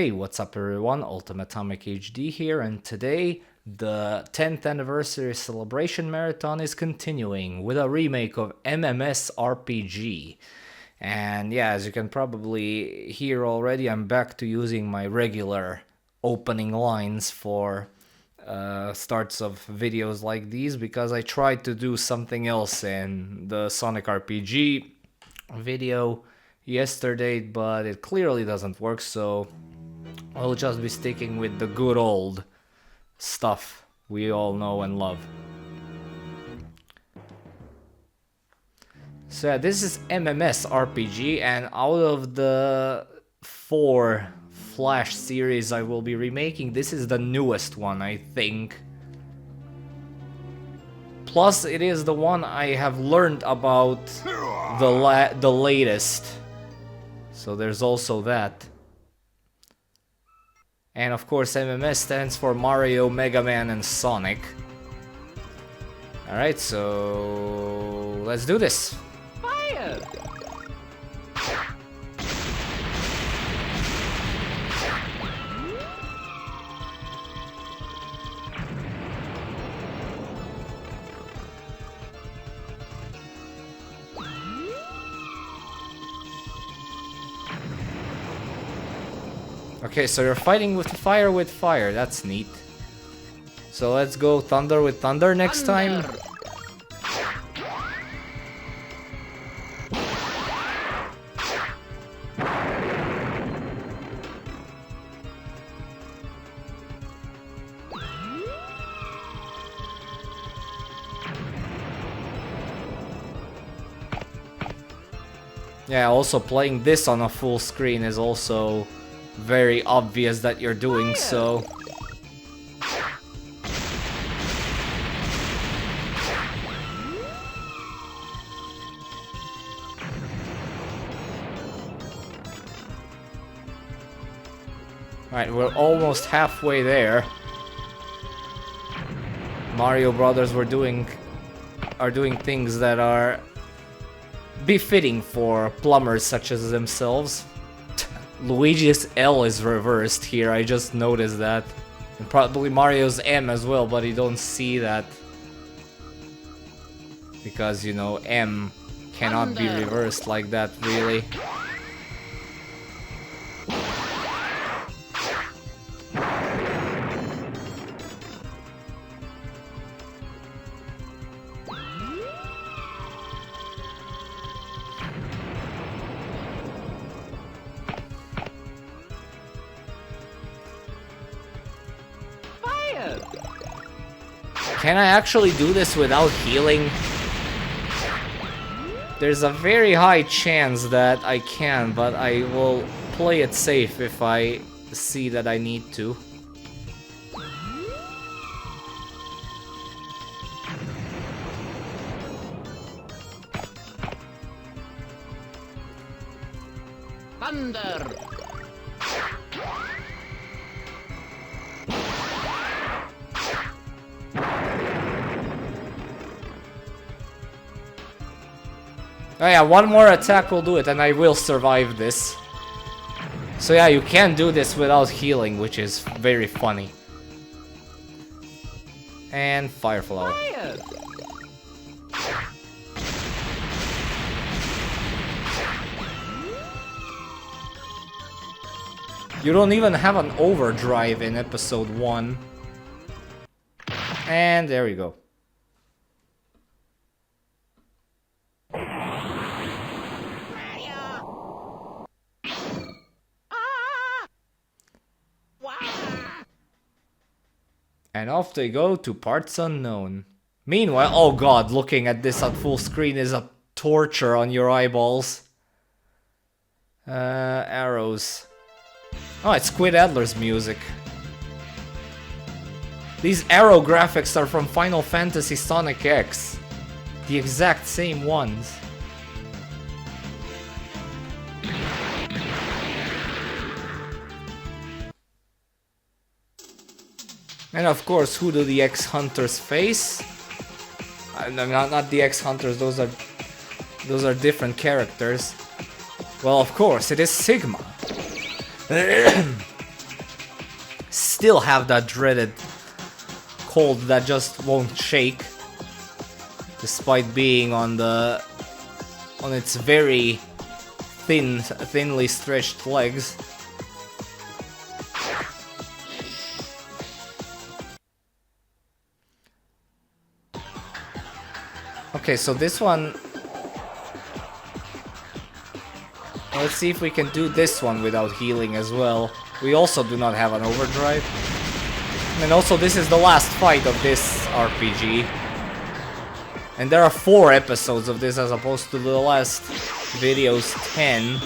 Hey, what's up everyone, Ultimatomic HD here, and today the 10th anniversary celebration marathon is continuing with a remake of MMS RPG. And yeah, as you can probably hear already, I'm back to using my regular opening lines for starts of videos like these, because I tried to do something else in the Sonic RPG video yesterday, but it clearly doesn't work, so I'll just be sticking with the good old stuff we all know and love. So yeah, this is MMS RPG, and out of the 4 Flash series I will be remaking, this is the newest one, I think. Plus, it is the one I have learned about the latest. So there's also that. And of course, MMS stands for Mario, Mega Man, and Sonic. Alright, so let's do this. Fire! Okay, so you're fighting with fire, that's neat. So let's go thunder with thunder next time. Yeah, also playing this on a full screen is also very obvious that you're doing so. Alright, we're almost halfway there. Mario Brothers are doing things that are befitting for plumbers such as themselves. Luigi's L is reversed here, I just noticed that. And probably Mario's M as well, but you don't see that. Because, you know, M cannot be reversed like that, really. Can I actually do this without healing? There's a very high chance that I can, but I will play it safe if I see that I need to. Thunder! Oh yeah, one more attack will do it, and I will survive this. So yeah, you can do this without healing, which is very funny. And Fire Flower. Fire! You don't even have an overdrive in episode 1. And there we go. And off they go to parts unknown. Meanwhile, oh god, looking at this at full screen is a torture on your eyeballs. Arrows. Oh, it's Squid Adler's music. These arrow graphics are from Final Fantasy Sonic X. The exact same ones. And of course, who do the X-Hunters face? Not the X-Hunters, those are different characters. Well, of course, it is Sigma. still have that dreaded cold that just won't shake, despite being on its very thinly stretched legs. Okay, so this one, let's see if we can do this one without healing as well. We also do not have an overdrive. And also this is the last fight of this RPG. And there are 4 episodes of this as opposed to the last video's 10.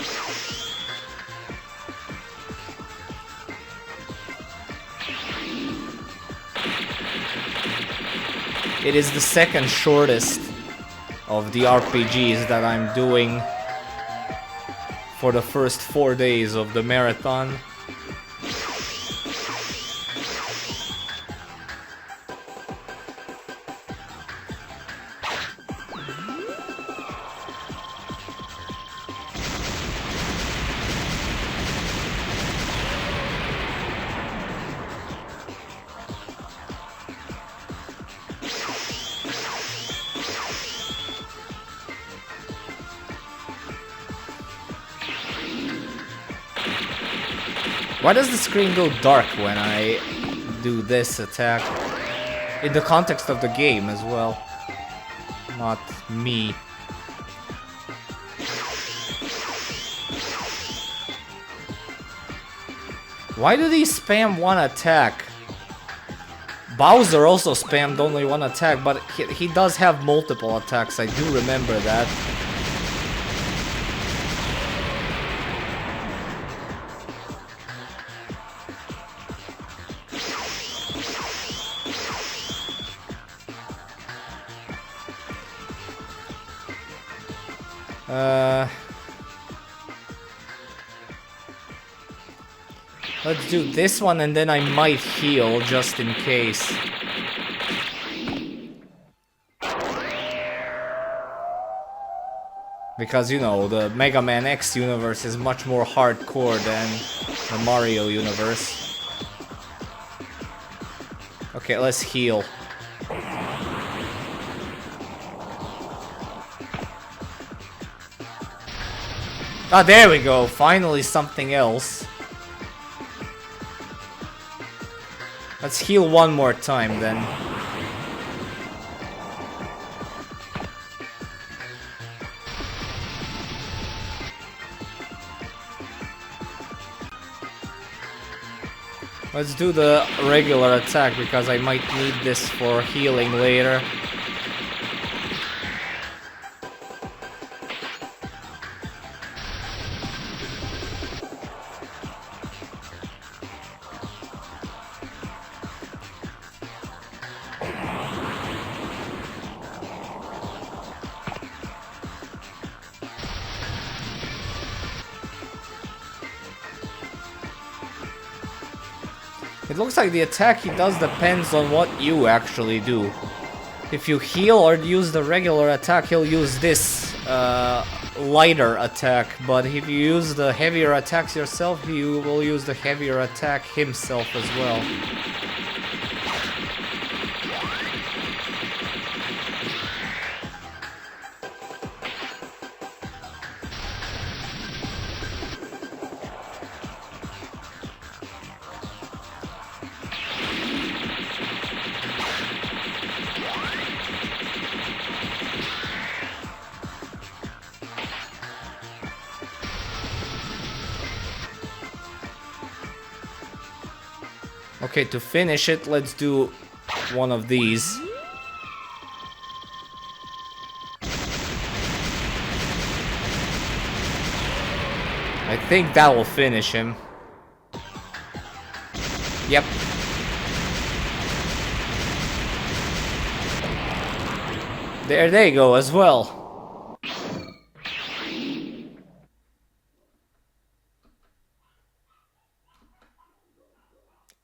It is the second shortest of the RPGs that I'm doing for the first 4 days of the marathon. Why does the screen go dark when I do this attack? In the context of the game as well, not me. Why do these spam one attack? Bowser also spammed only one attack, but he does have multiple attacks, I do remember that. Let's do this one and then I might heal just in case. Because, you know, the Mega Man X universe is much more hardcore than the Mario universe. Okay, let's heal. Ah, there we go. Finally something else. Let's heal one more time then. Let's do the regular attack because I might need this for healing later. It looks like the attack he does depends on what you actually do. If you heal or use the regular attack, he'll use this lighter attack. But if you use the heavier attacks yourself, he will use the heavier attack himself as well. Okay, to finish it, let's do one of these. I think that will finish him. Yep. There they go as well.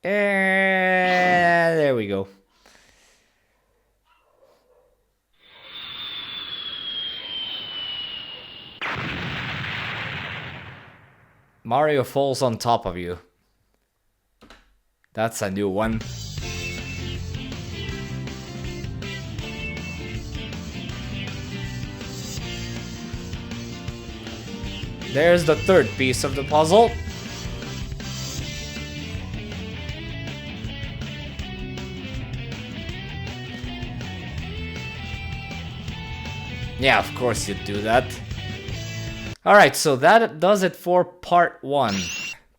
And there we go. Mario falls on top of you. That's a new one. There's the third piece of the puzzle. Yeah, of course you'd do that. Alright, so that does it for part 1.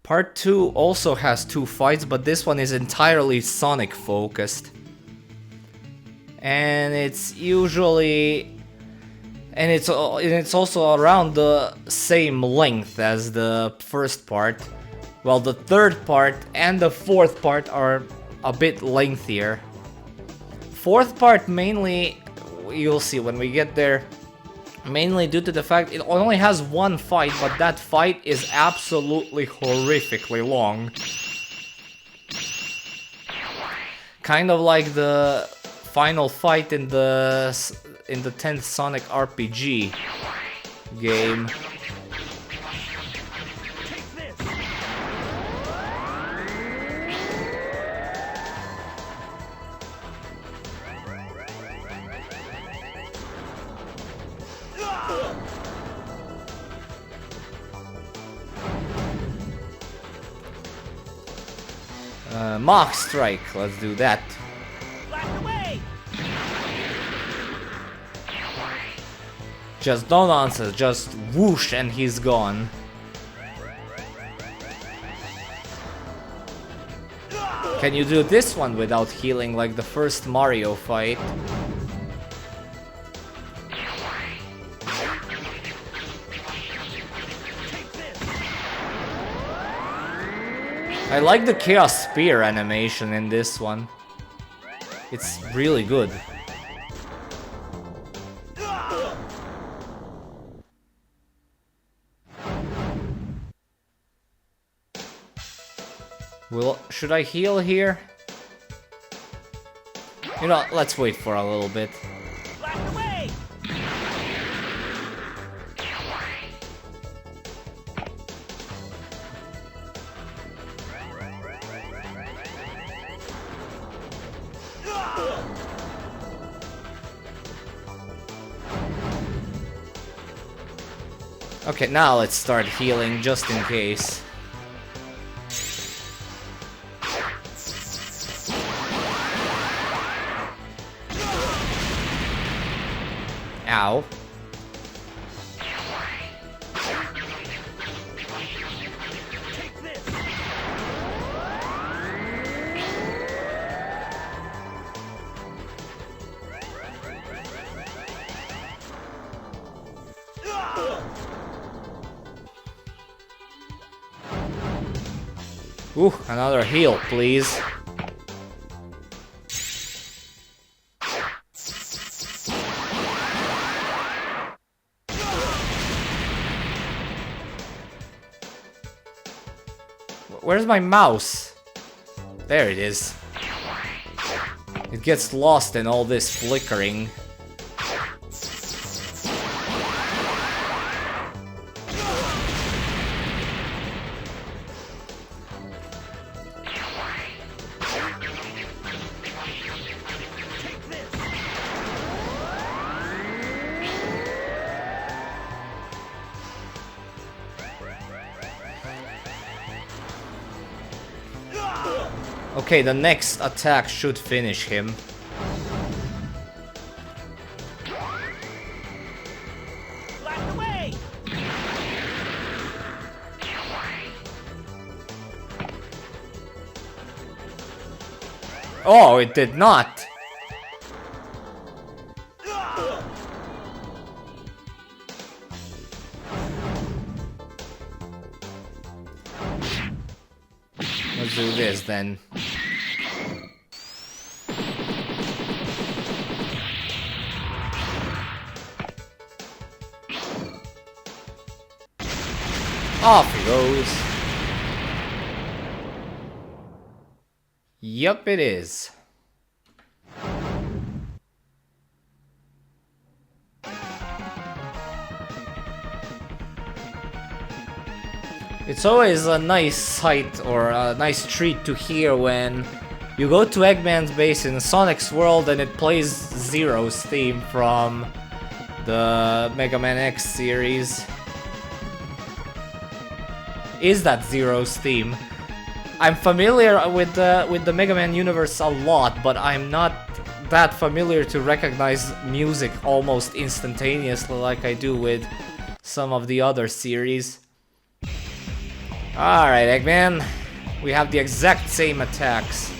Part 2 also has 2 fights, but this one is entirely Sonic focused. And it's usually... And it's also around the same length as the first part. While the third part and the fourth part are a bit lengthier. Fourth part mainly, you'll see when we get there, mainly due to the fact it only has one fight, but that fight is absolutely horrifically long. Kind of like the final fight in the 10th Sonic RPG game. Mach Strike, let's do that. Just no nonsense, just whoosh and he's gone. Can you do this one without healing like the first Mario fight? I like the Chaos Spear animation in this one. It's really good. Well, should I heal here? You know, let's wait for a little bit. Okay, now let's start healing just in case. Ow. Ooh, another heal, please. Where's my mouse? There it is. It gets lost in all this flickering. Okay, the next attack should finish him. Oh, it did not. Let's do this then. Off he goes. Yup, it is. It's always a nice sight or a nice treat to hear when you go to Eggman's base in Sonic's world and it plays Zero's theme from the Mega Man X series. Is that Zero's theme? I'm familiar with the Mega Man universe a lot, but I'm not that familiar to recognize music almost instantaneously like I do with some of the other series. Alright, Eggman. We have the exact same attacks.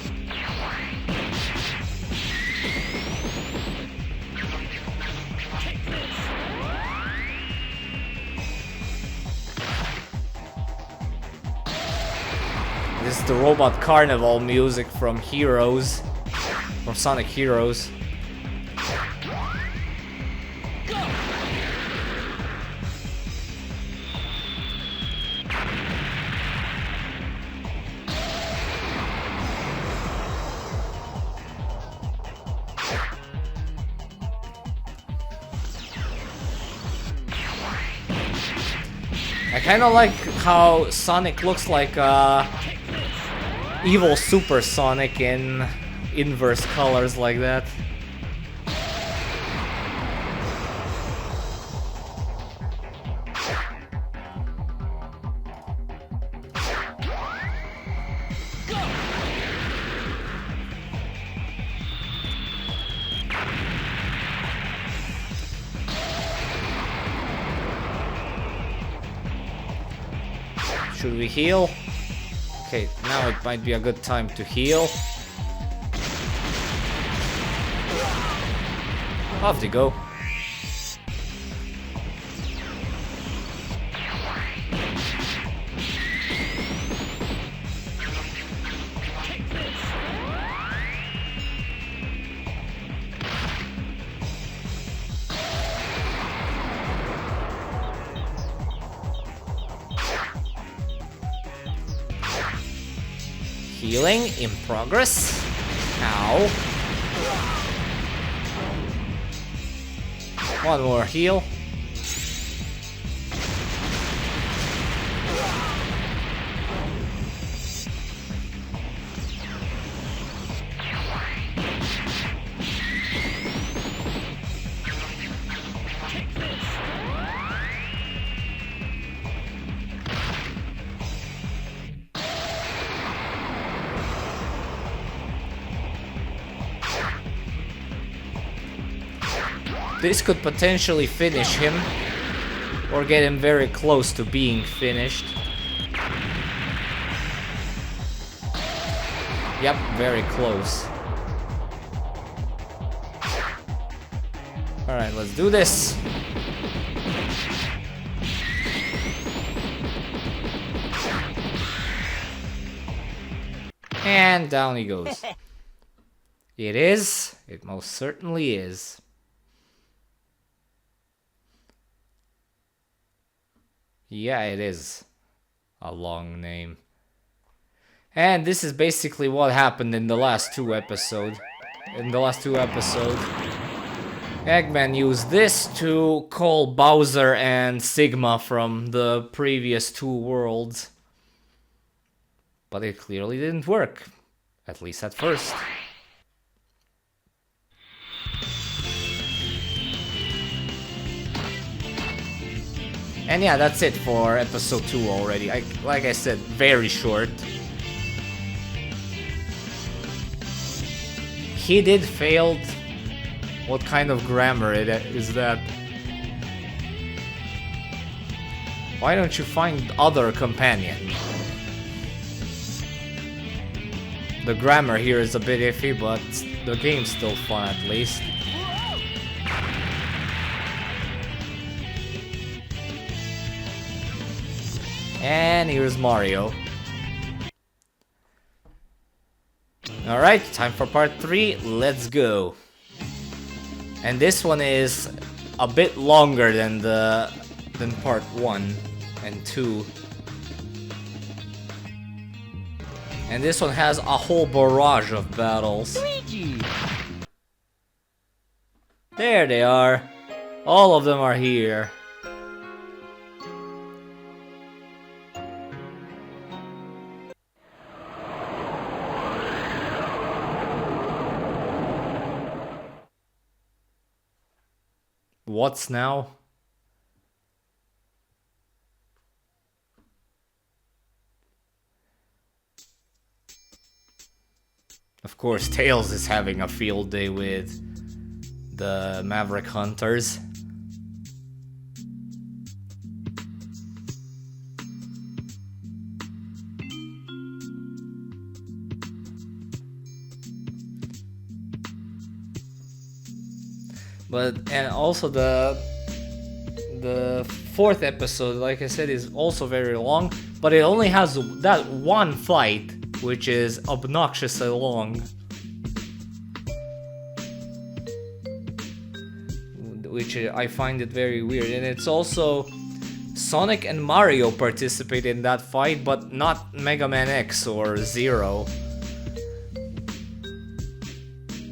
This is the Robot Carnival music from Heroes. From Sonic Heroes. I kinda like how Sonic looks like evil Super Sonic in inverse colors like that. Should we heal? Okay, now it might be a good time to heal. Off they go. Healing in progress. Ow. One more heal. This could potentially finish him, or get him very close to being finished. Yep, very close. Alright, let's do this. And down he goes. It is. It most certainly is. Yeah, it is a long name. And this is basically what happened in the last two episodes. Eggman used this to call Bowser and Sigma from the previous two worlds. But it clearly didn't work. At least at first. And yeah, that's it for episode 2 already. Like I said, very short. He did failed. What kind of grammar is that? Why don't you find other companion? The grammar here is a bit iffy, but the game's still fun at least. And here's Mario. Alright, time for part 3, let's go. And this one is a bit longer than part 1 and 2. And this one has a whole barrage of battles. Luigi! There they are. All of them are here. What's now? Of course, Tails is having a field day with the Maverick Hunters. And also the fourth episode, like I said, is also very long, but it only has that one fight, which is obnoxiously long. Which I find it very weird. And it's also Sonic and Mario participate in that fight, but not Mega Man X or Zero.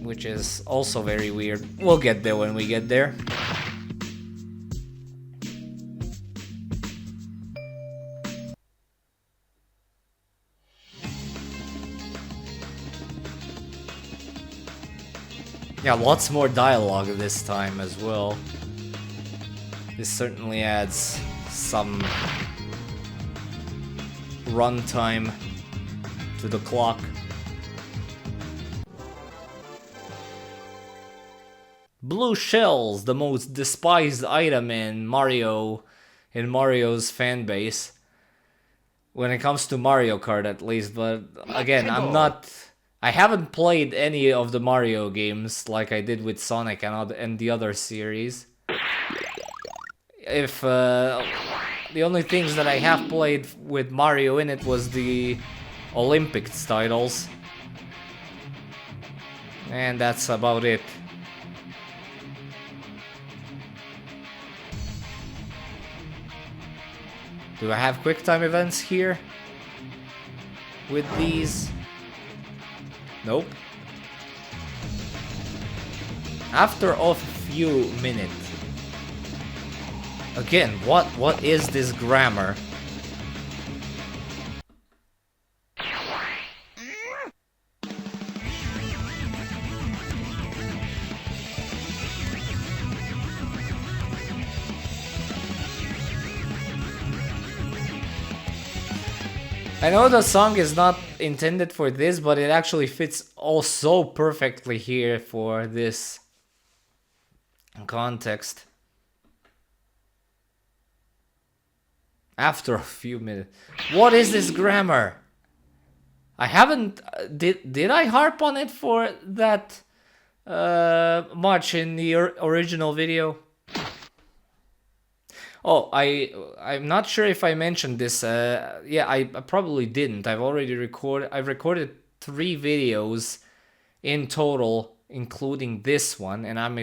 Which is also very weird. We'll get there when we get there. Yeah, lots more dialogue this time as well. This certainly adds some runtime to the clock. Blue shells, the most despised item in Mario's fan base. When it comes to Mario Kart at least, but again, I haven't played any of the Mario games like I did with Sonic and the other series. If the only things that I have played with Mario in it was the Olympics titles. And that's about it. Do I have QuickTime events here? With these? Nope. After a few minutes. Again, what is this grammar? I know the song is not intended for this, but it actually fits all so perfectly here for this context. After a few minutes. What is this grammar? I haven't... Did I harp on it for that much in the original video? Oh, I'm not sure if I mentioned this. Yeah, I probably didn't. I've recorded 3 videos in total, including this one, and I'm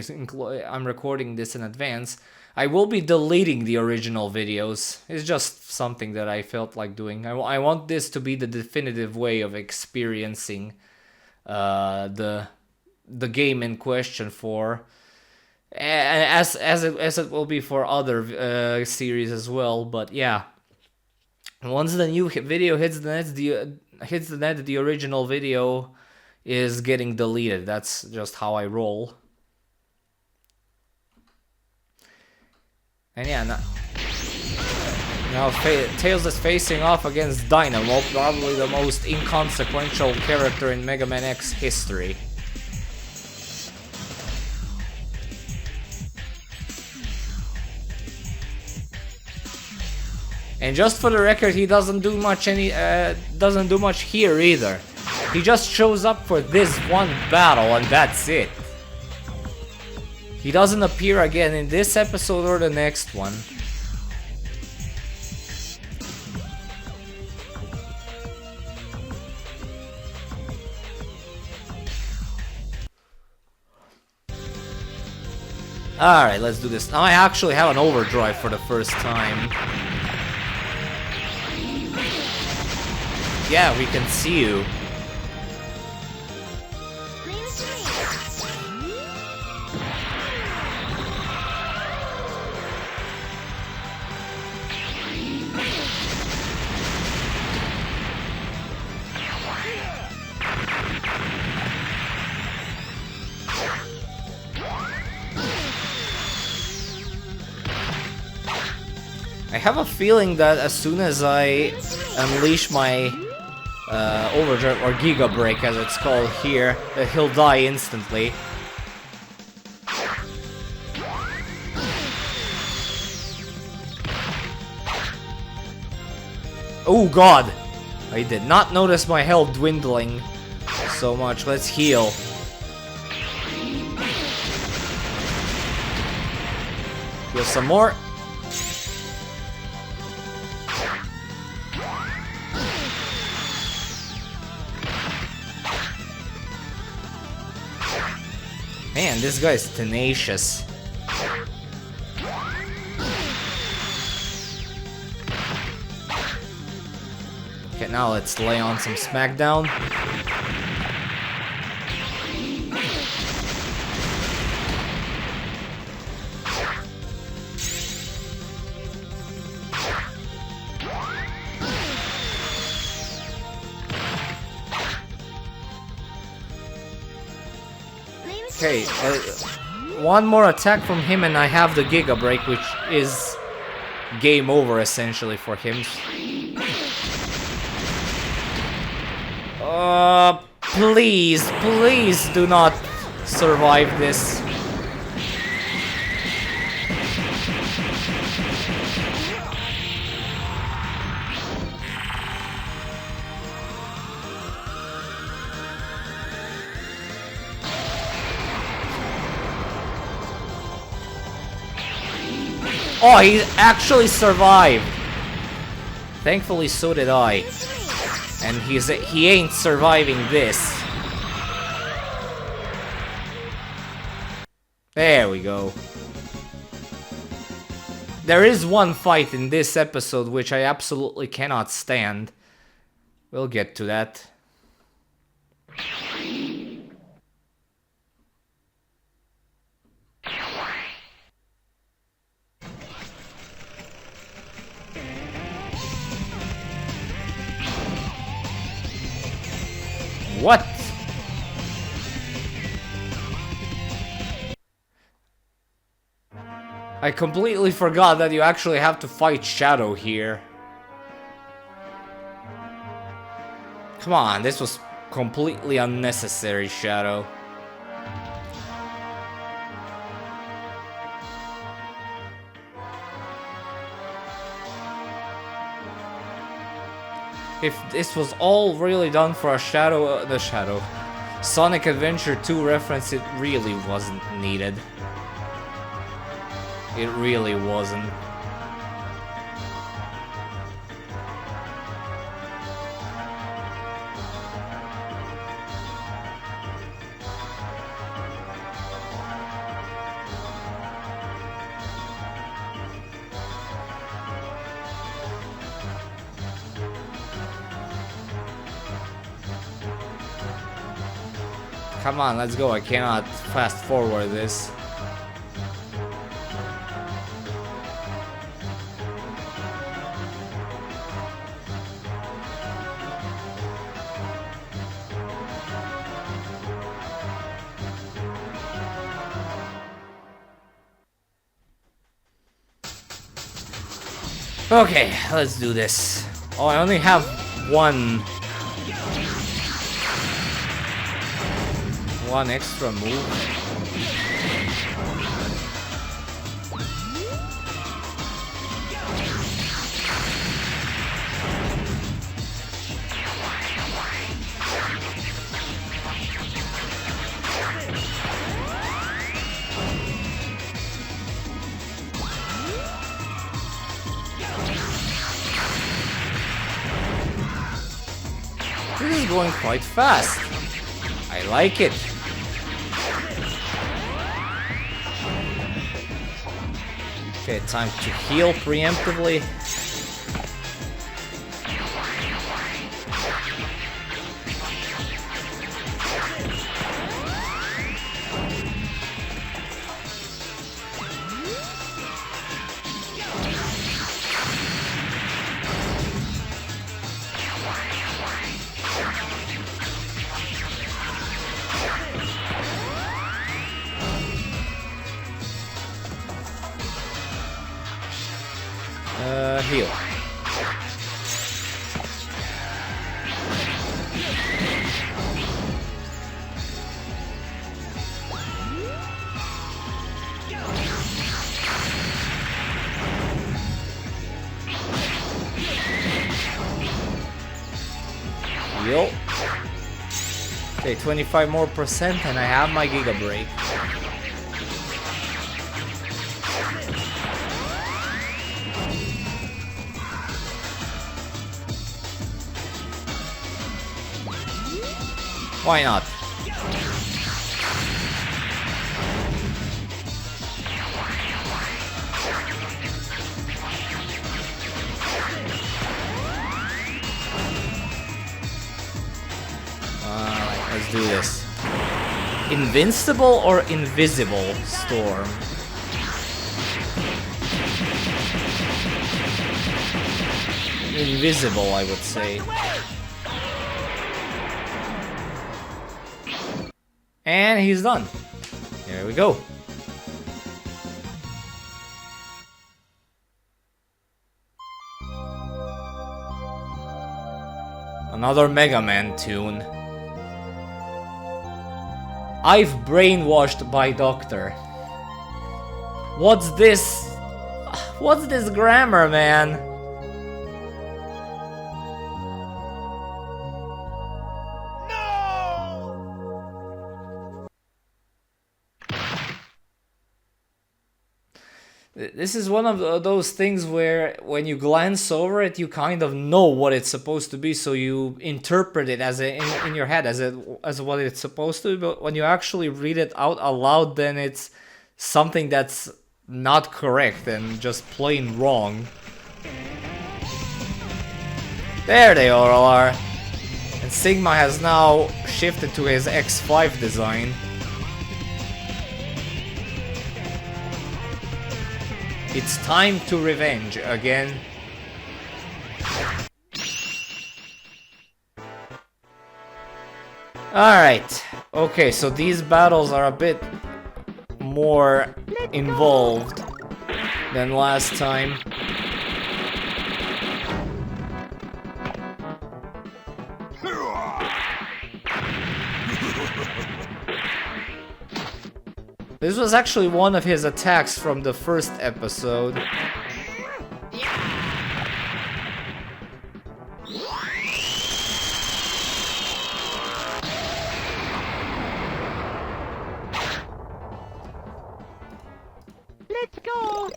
recording this in advance. I will be deleting the original videos. It's just something that I felt like doing. I want this to be the definitive way of experiencing the game in question for. As it will be for other series as well, but yeah. Once the new video hits the net, the original video is getting deleted. That's just how I roll. And yeah, now Tails is facing off against Dynamo, probably the most inconsequential character in Mega Man X history. And just for the record, he doesn't do much here either. He just shows up for this one battle and that's it. He doesn't appear again in this episode or the next one. Alright, let's do this. Now I actually have an overdrive for the first time. Yeah, we can see you. I have a feeling that as soon as I unleash my Overdrive, or Giga Break as it's called here, that he'll die instantly. Oh god! I did not notice my health dwindling so much. Let's heal. Heal some more. Man, this guy's tenacious. Okay, now let's lay on some smackdown. Okay, one more attack from him and I have the Giga Break, which is game over essentially for him. Please, please do not survive this. Oh, he actually survived. Thankfully, so did I. And he ain't surviving this. There we go. There is one fight in this episode which I absolutely cannot stand. We'll get to that. What? I completely forgot that you actually have to fight Shadow here. Come on, this was completely unnecessary, Shadow. If this was all really done for a Sonic Adventure 2 reference, it really wasn't needed. It really wasn't. Come on, let's go. I cannot fast forward this. Okay, let's do this. Oh, I only have one extra move. This is going quite fast. I like it. Okay, time to heal preemptively. heal. Heal. Okay, 25% more and I have my Giga Break. Why not? Alright, let's do this. Invincible or invisible storm? Invisible, I would say. And he's done. Here we go. Another Mega Man tune. I've brainwashed by Doctor. What's this? What's this grammar, man? This is one of those things where when you glance over it, you kind of know what it's supposed to be, so you interpret it as in your head as what it's supposed to be. But when you actually read it out aloud, then it's something that's not correct and just plain wrong. There they all are. And Sigma has now shifted to his X5 design. It's time to revenge again. Alright. Okay, so these battles are a bit more involved than last time. This was actually one of his attacks from the first episode. Let's go.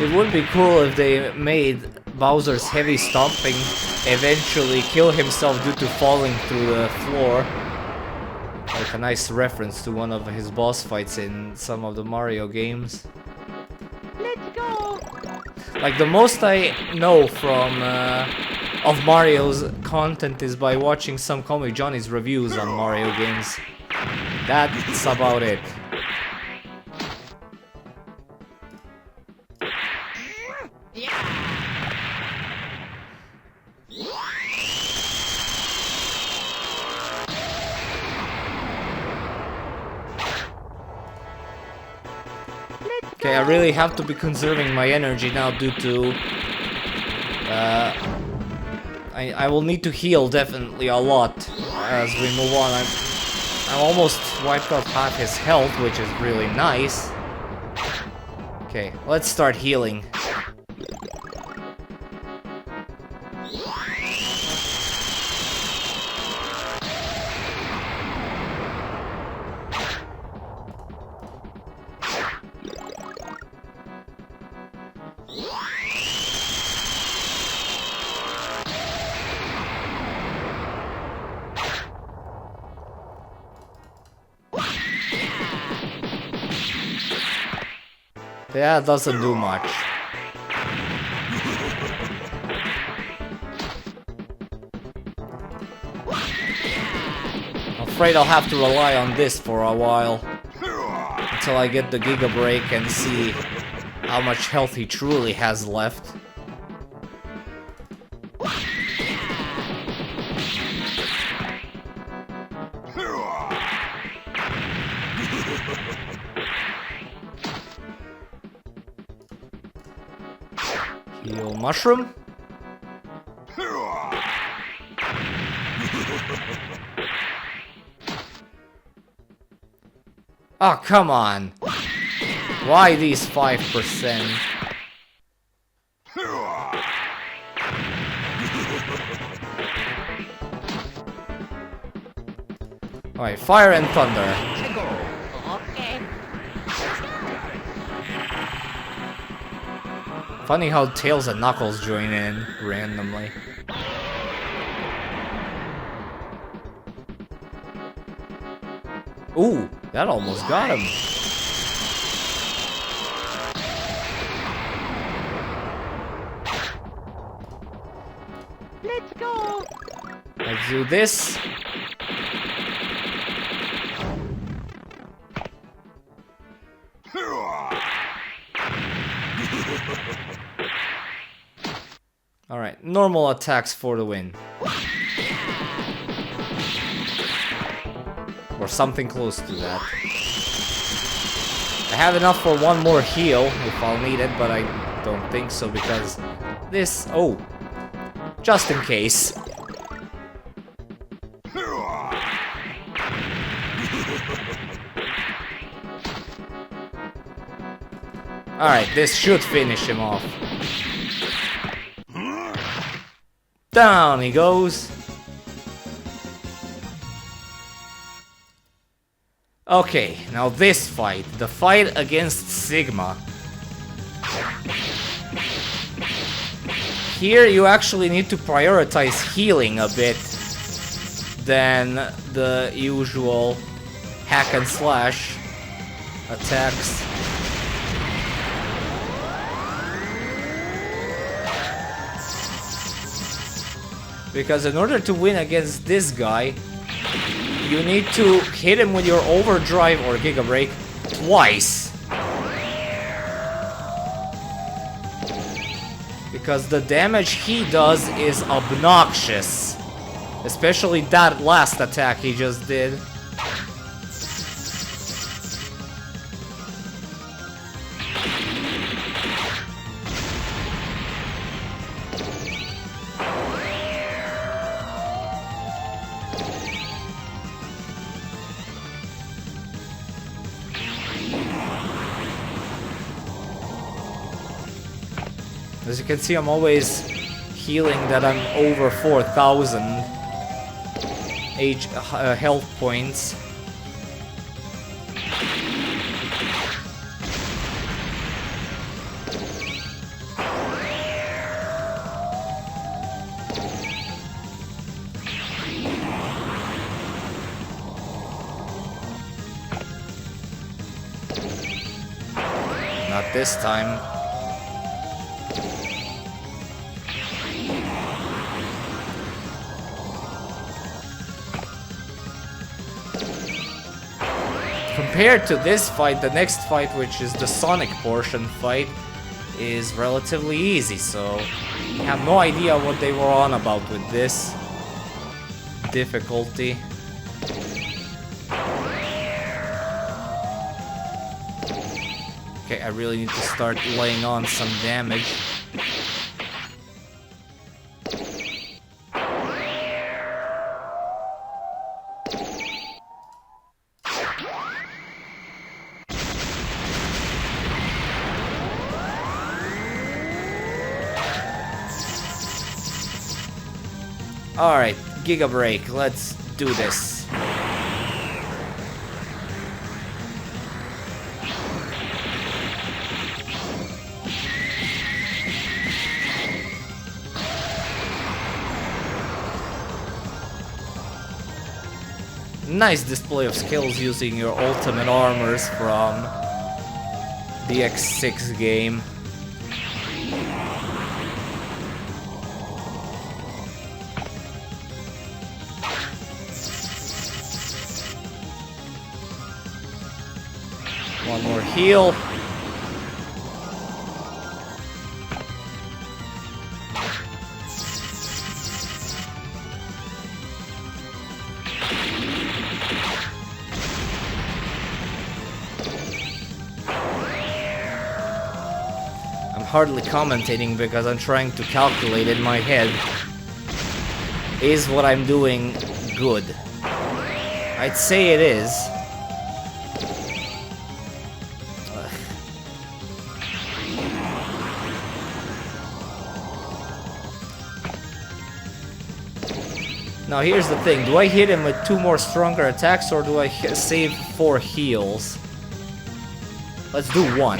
It would be cool if they made Bowser's heavy stomping eventually kill himself due to falling through the floor. Like a nice reference to one of his boss fights in some of the Mario games. Let's go. Like the most I know from of Mario's content is by watching some Comic Johnny's reviews on Mario games. That's about it. Okay, I really have to be conserving my energy now due to... I will need to heal definitely a lot as we move on. I'm almost wiped off half his health, which is really nice. Okay, let's start healing. Yeah, it doesn't do much. I'm afraid I'll have to rely on this for a while. Until I get the Giga Break and see how much health he truly has left. Heal mushroom. Oh, come on. Why these 5%? Alright, fire and thunder. Okay. Funny how Tails and Knuckles join in randomly. Ooh, that almost got him. Let's go. Let's do this. Alright, normal attacks for the win. Or something close to that. I have enough for one more heal if I'll need it, but I don't think so because this... Oh! Just in case. Alright, this should finish him off. Down he goes. Okay, now this fight. The fight against Sigma. Here you actually need to prioritize healing a bit than the usual hack and slash attacks. Because in order to win against this guy, you need to hit him with your overdrive or Giga Break twice. Because the damage he does is obnoxious. Especially that last attack he just did. As you can see, I'm always healing that I'm over 4,000 health points. Not this time. Compared to this fight, the next fight, which is the Sonic portion fight, is relatively easy, so I have no idea what they were on about with this difficulty. Okay, I really need to start laying on some damage. Alright, Giga Break, let's do this. Nice display of skills using your ultimate armors from the X6 game. One more heal. hardly commentating because I'm trying to calculate in my head. Is what I'm doing good? I'd say it is. Now here's the thing, do I hit him with 2 more stronger attacks or do I save 4 heals? Let's do 1.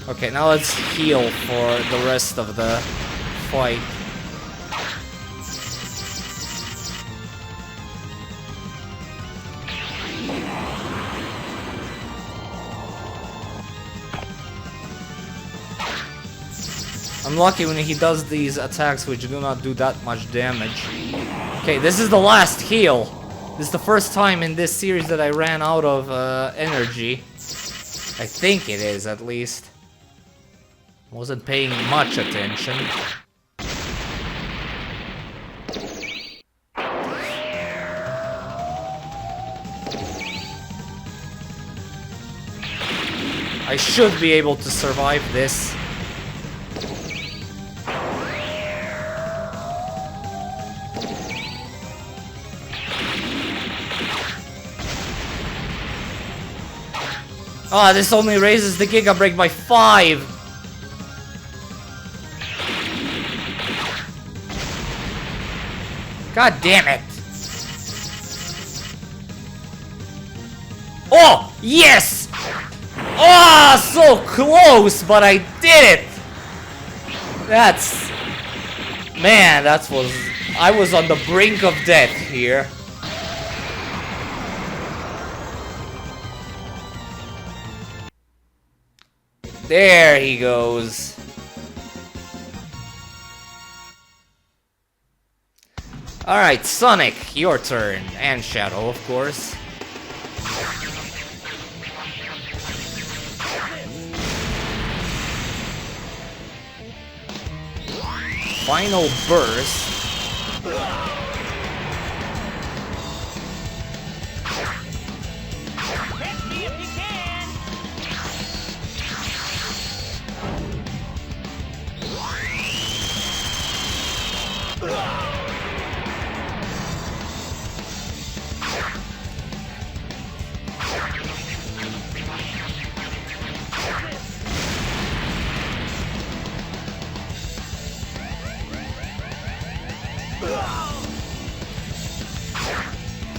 Okay, now let's heal for the rest of the fight. I'm lucky when he does these attacks which do not do that much damage. Okay, this is the last heal. This is the first time in this series that I ran out of energy. I think it is, at least. Wasn't paying much attention. I should be able to survive this. Ah, this only raises the Giga Break by 5! God damn it! Oh! Yes! Ah, so close, but I did it! That's... Man, that was... I was on the brink of death here. There he goes. Alright, Sonic, your turn. And Shadow, of course. Final burst.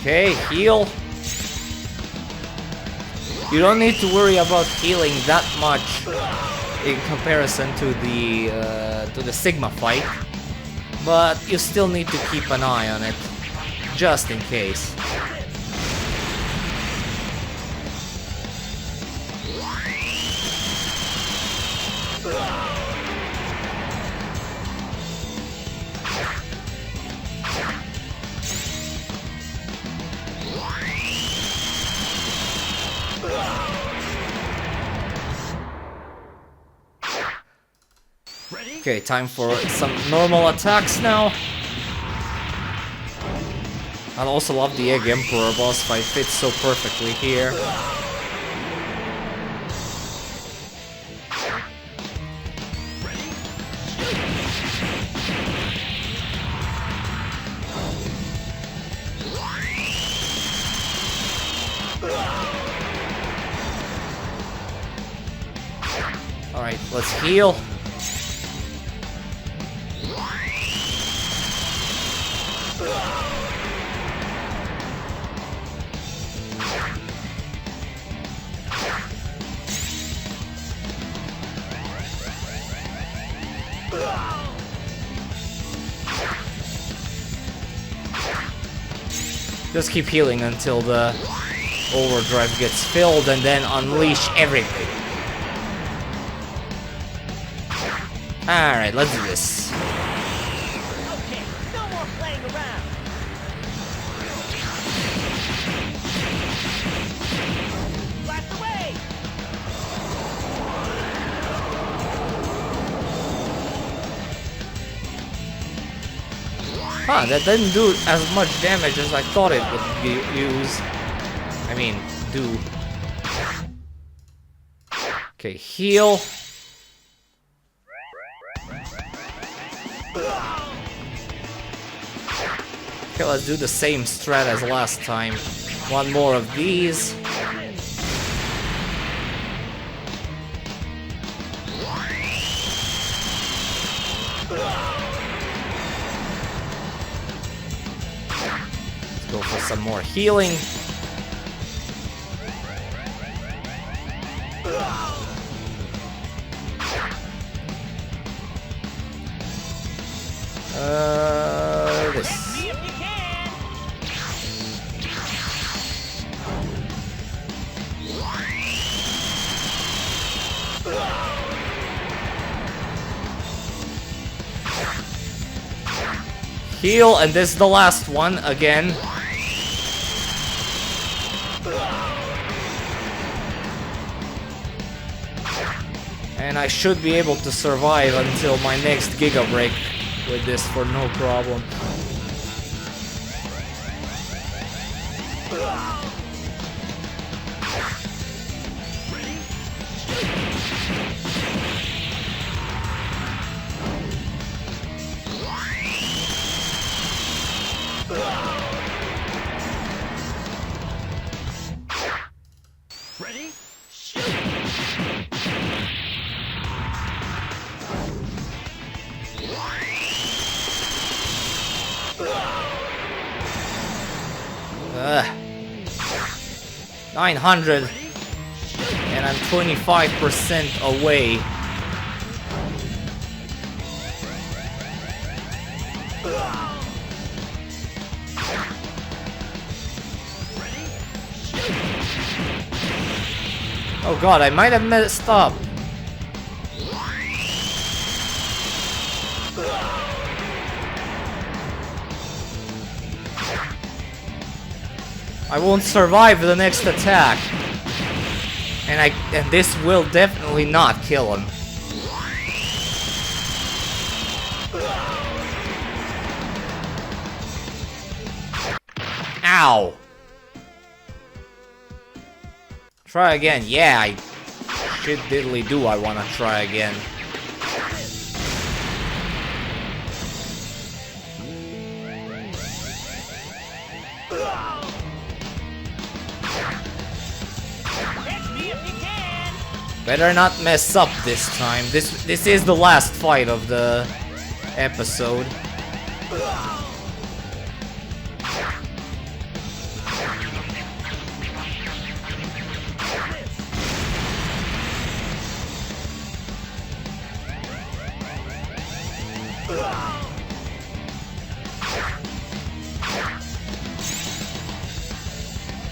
Okay, heal. You don't need to worry about healing that much in comparison to the Sigma fight, but you still need to keep an eye on it, just in case. Okay, time for some normal attacks now. I also love the Egg Emperor boss fight, fits so perfectly here. Alright, let's heal. Just keep healing until the overdrive gets filled and then unleash everything. Alright, let's do this. Okay, no more playing around. Blast away! Huh, that didn't do as much damage as I thought it would use. I mean, do. Okay, heal. Okay, let's do the same strat as last time. One more of these. Let's go for some more healing. This. See if you can. Heal, and this is the last one again. And I should be able to survive until my next Giga Break with this for no problem. Ready? Ugh. 900. And I'm 25% away. Oh god, I might have messed up. I won't survive the next attack. And this will definitely not kill him. Ow! Try again. Yeah, I shit diddly do I wanna try again. Better not mess up this time. This is the last fight of the episode.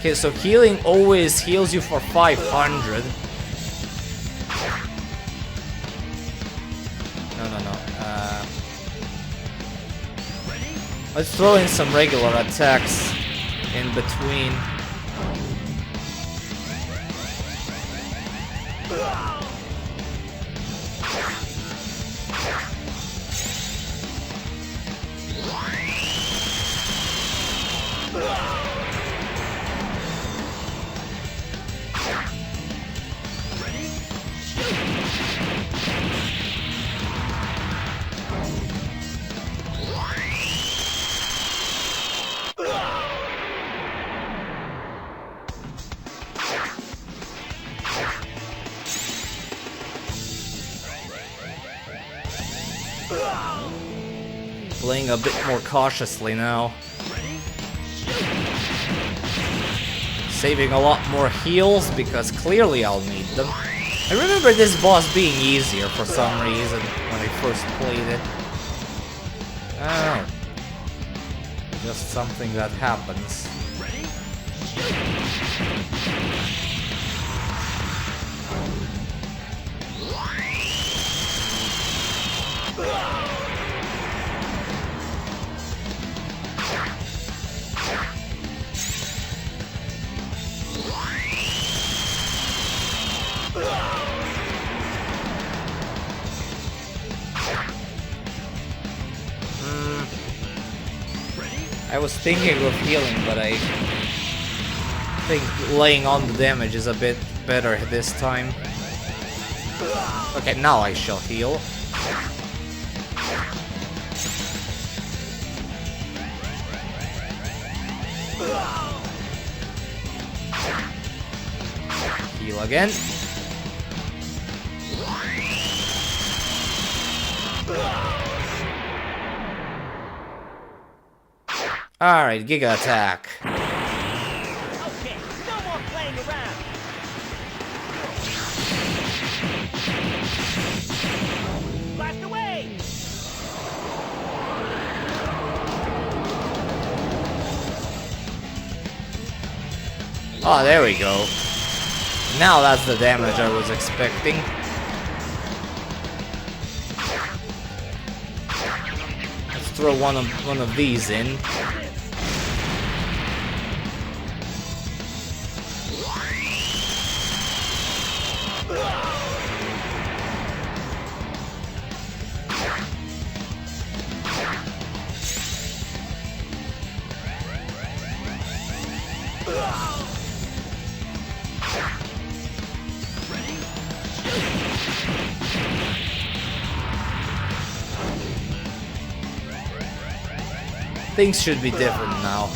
Okay, so healing always heals you for 500. No. Let's throw in some regular attacks in between. Playing a bit more cautiously now. Saving a lot more heals because clearly I'll need them. I remember this boss being easier for some reason when I first played it. I don't know. Just something that happens. I was thinking of healing, but I think laying on the damage is a bit better this time. Okay, now I shall heal. Heal again. Alright, Giga Attack. Okay, no more playing around. Blast away! Oh, there we go. Now that's the damage I was expecting. Let's throw one of these in. Things should be different now.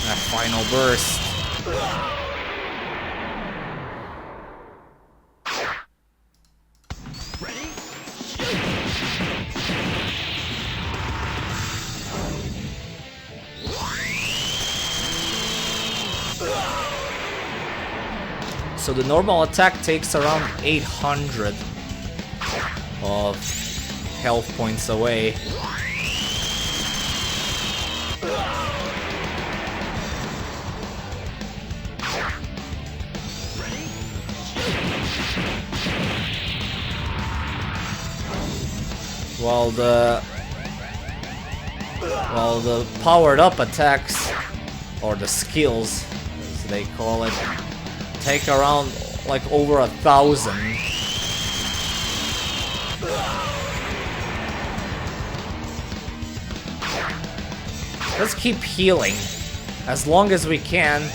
That final burst. So the normal attack takes around 800 of health points away. While the powered up attacks, or the skills as they call it, take around like over 1,000. Let's keep healing as long as we can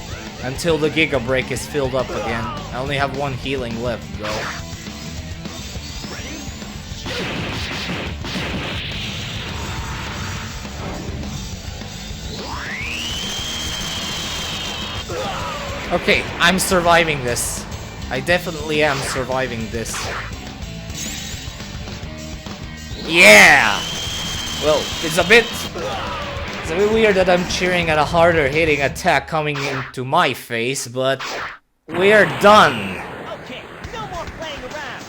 until the Giga Break is filled up again. I only have one healing left though. Okay, I'm surviving this. I definitely am surviving this. Yeah! Well, it's a bit weird that I'm cheering at a harder hitting attack coming into my face, but we're done. Okay, no more playing around.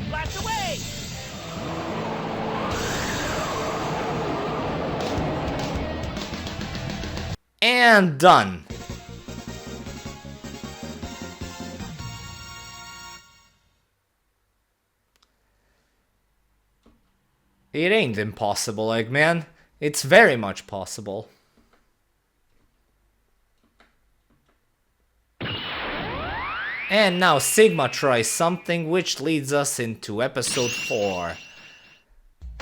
Blast away! And done. It ain't impossible, Eggman. It's very much possible. And now Sigma tries something which leads us into episode 4.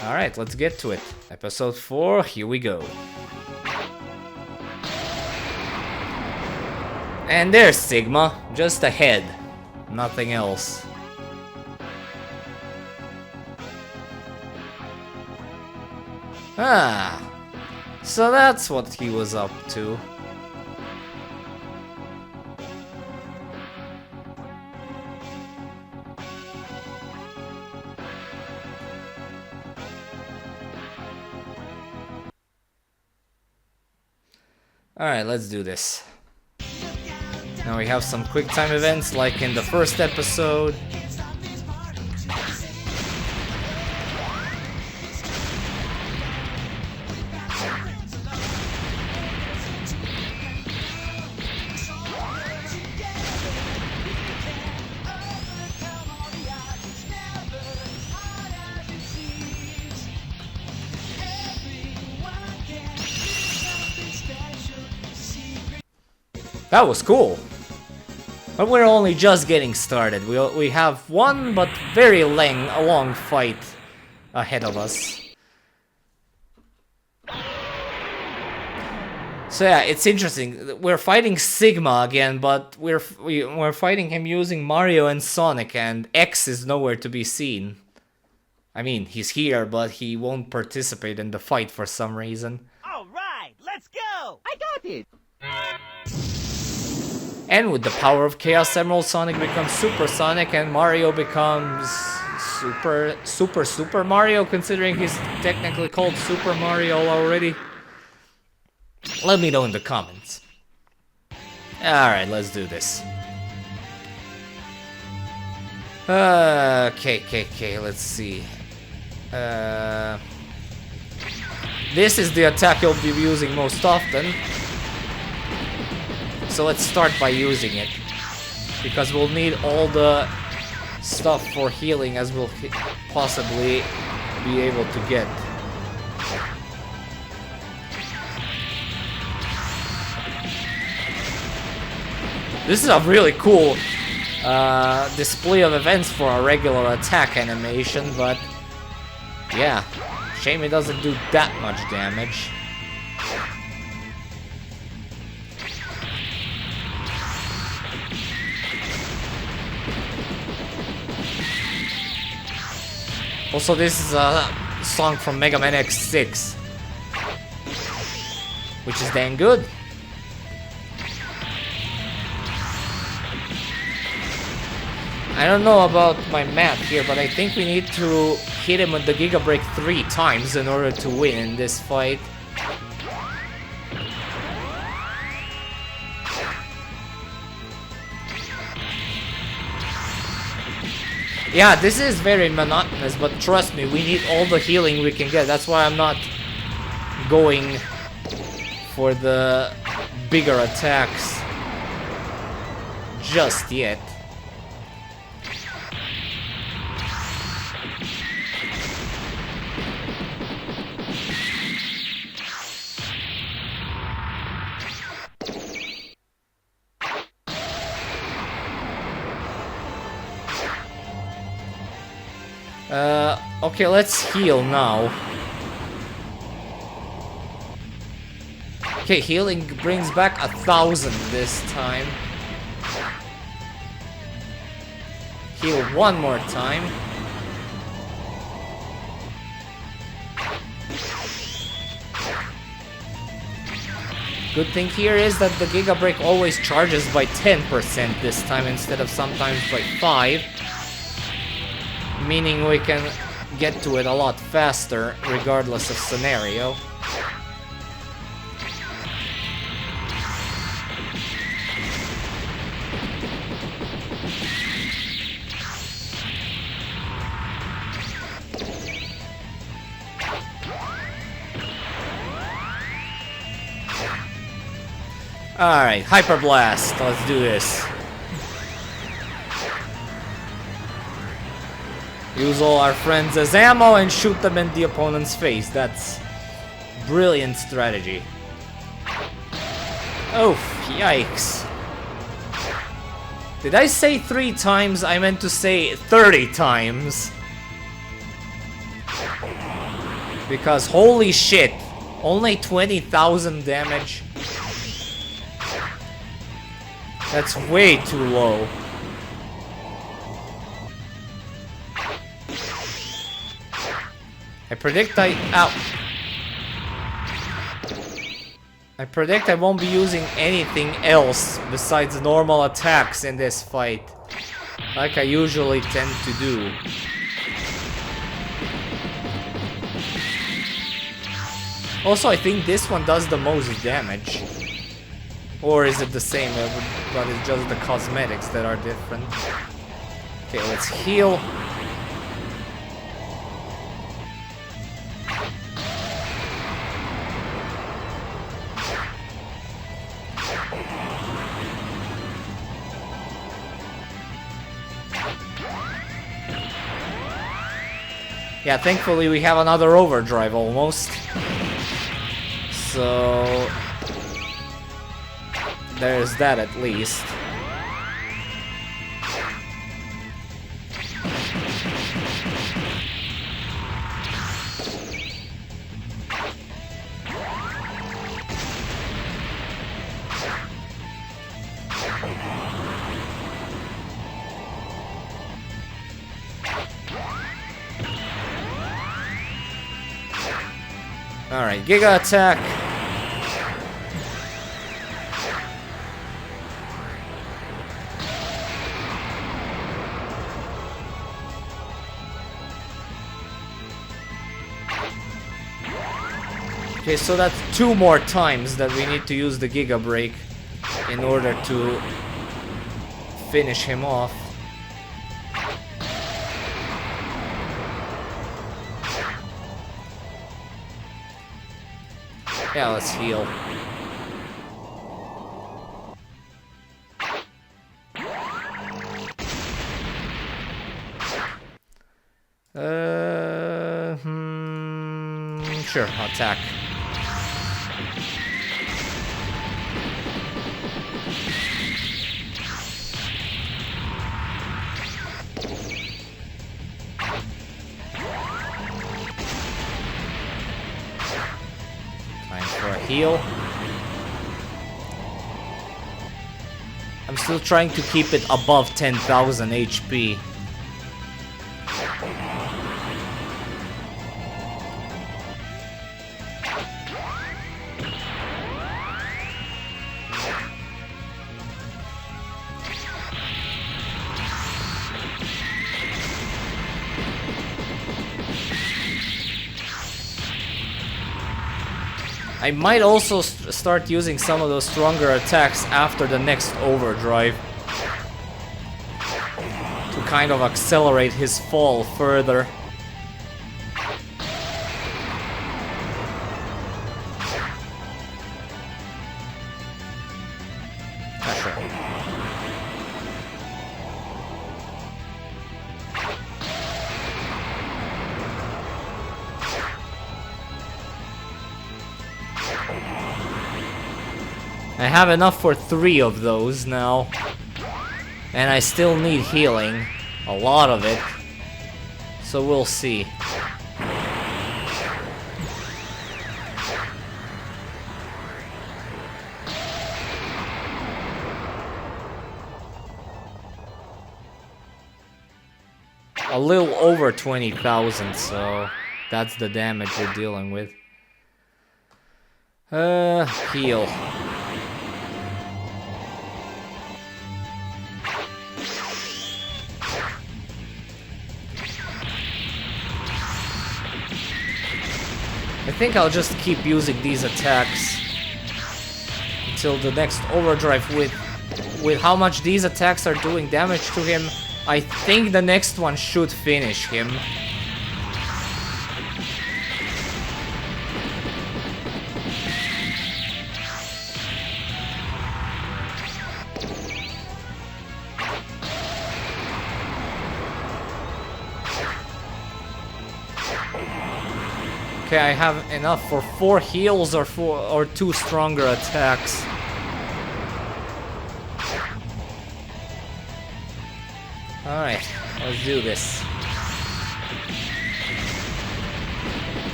Alright, let's get to it. Episode 4, here we go. And there's Sigma, just ahead. Nothing else. Ah, so that's what he was up to. Alright, let's do this. Now we have some quick time events like in the first episode. That was cool. But we're only just getting started. We have one but very long fight ahead of us. So yeah, it's interesting. We're fighting Sigma again, but we're fighting him using Mario and Sonic, and X is nowhere to be seen. I mean, he's here, but he won't participate in the fight for some reason. All right, let's go. I got it. And with the power of Chaos Emerald, Sonic becomes Super Sonic, and Mario becomes Super Mario, considering he's technically called Super Mario already. Let me know in the comments. Alright, let's do this. Okay, let's see. This is the attack you'll be using most often. So let's start by using it. Because we'll need all the stuff for healing as we'll possibly be able to get. This is a really cool display of events for a regular attack animation, but yeah, shame it doesn't do that much damage. Also, this is a song from Mega Man X6, which is dang good. I don't know about my math here, but I think we need to hit him with the Giga Break 3 times in order to win in this fight. Yeah, this is very monotonous, but trust me, we need all the healing we can get. That's why I'm not going for the bigger attacks just yet. Okay, let's heal now. Okay, healing brings back 1,000 this time. Heal one more time. Good thing here is that the Giga Break always charges by 10% this time instead of sometimes by 5%. Meaning we can get to it a lot faster, regardless of scenario. Alright, Hyper Blast, let's do this. Use all our friends as ammo and shoot them in the opponent's face. That's brilliant strategy. Oh, yikes. Did I say 3 times? I meant to say 30 times. Because holy shit, only 20,000 damage. That's way too low. I predict I won't be using anything else besides normal attacks in this fight, like I usually tend to do. Also, I think this one does the most damage. Or is it the same, but it's just the cosmetics that are different. Okay, let's heal. Yeah, thankfully we have another overdrive almost. So there's that at least. Alright, Giga Attack. Okay, so that's 2 more times that we need to use the Giga Break in order to finish him off. Yeah, let's heal. Sure, attack. Time for a heal. I'm still trying to keep it above 10,000 HP. I might also start using some of those stronger attacks after the next overdrive to kind of accelerate his fall further. I have enough for 3 of those now, and I still need healing, a lot of it, so we'll see. A little over 20,000, so that's the damage we're dealing with. Heal. I think I'll just keep using these attacks until the next overdrive. With how much these attacks are doing damage to him, I think the next one should finish him. Okay, I have enough for 4 heals or 2 stronger attacks. Alright, let's do this.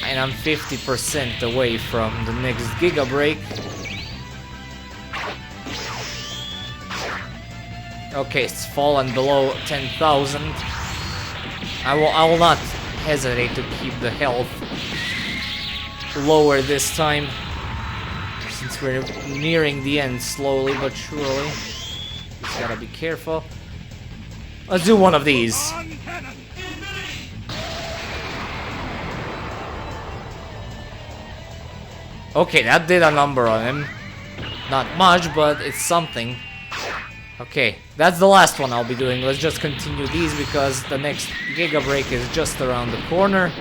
And I'm 50% away from the next Giga Break. Okay, it's fallen below 10,000. I will not hesitate to keep the health lower this time, since we're nearing the end slowly but surely. Just gotta be careful. Let's do one of these. Okay, that did a number on him. Not much, but it's something. Okay, that's the last one I'll be doing. Let's just continue these because the next Giga Break is just around the corner.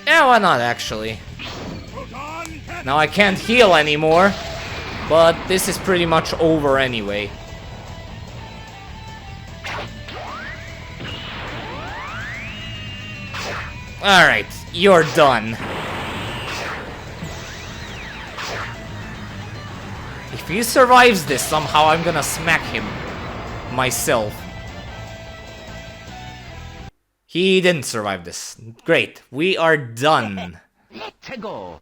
Yeah, why not actually? Now I can't heal anymore, but this is pretty much over anyway. Alright, you're done. If he survives this somehow, I'm gonna smack him myself. He didn't survive this. Great, we are done. Let's go.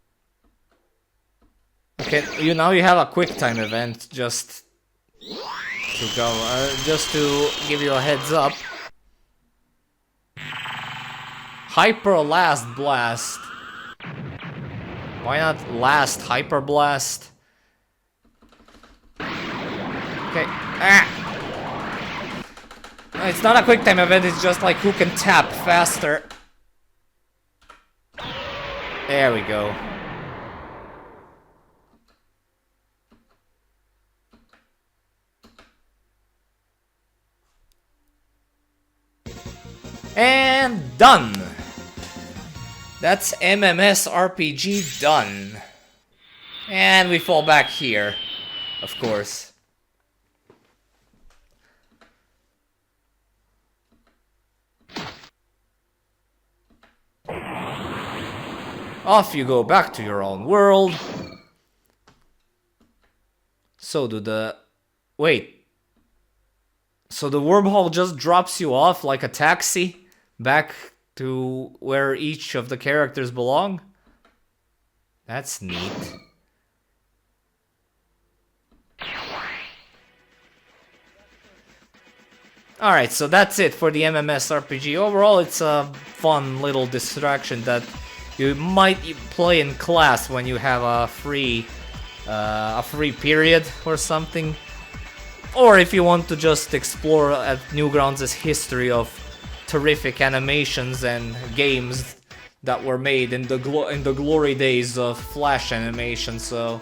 Okay, now you have a quick time event just to go, just to give you a heads up. Hyper Last Blast. Why not Last Hyper Blast? Okay. Ah! No, it's not a quick time event, it's just like who can tap faster. There we go. And done! That's MMS RPG done. And we fall back here, of course. Off you go back to your own world. So do the... Wait. So the wormhole just drops you off like a taxi back to where each of the characters belong? That's neat. Alright, so that's it for the MMS RPG. Overall, it's a fun little distraction that you might play in class when you have a free period or something. Or if you want to just explore at Newgrounds' history of terrific animations and games that were made in the glory days of Flash animation. So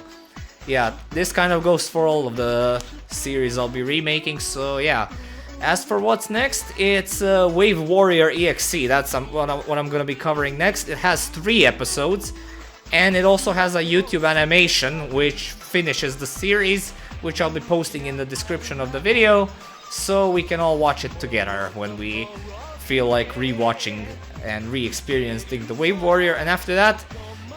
yeah, this kind of goes for all of the series I'll be remaking. So yeah. As for what's next, it's Wave Warrior EXE. That's what I'm gonna be covering next. It has 3 episodes, and it also has a YouTube animation which finishes the series, which I'll be posting in the description of the video, so we can all watch it together when we feel like rewatching and re-experiencing the Wave Warrior. And after that,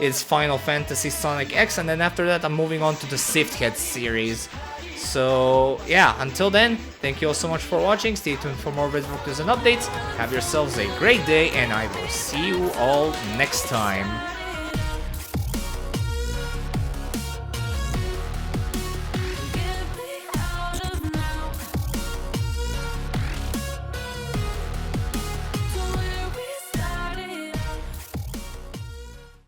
it's Final Fantasy Sonic X, and then after that I'm moving on to the Sift Head series. So yeah, until then, thank you all so much for watching. Stay tuned for more Red News and updates. Have yourselves a great day, and I will see you all next time.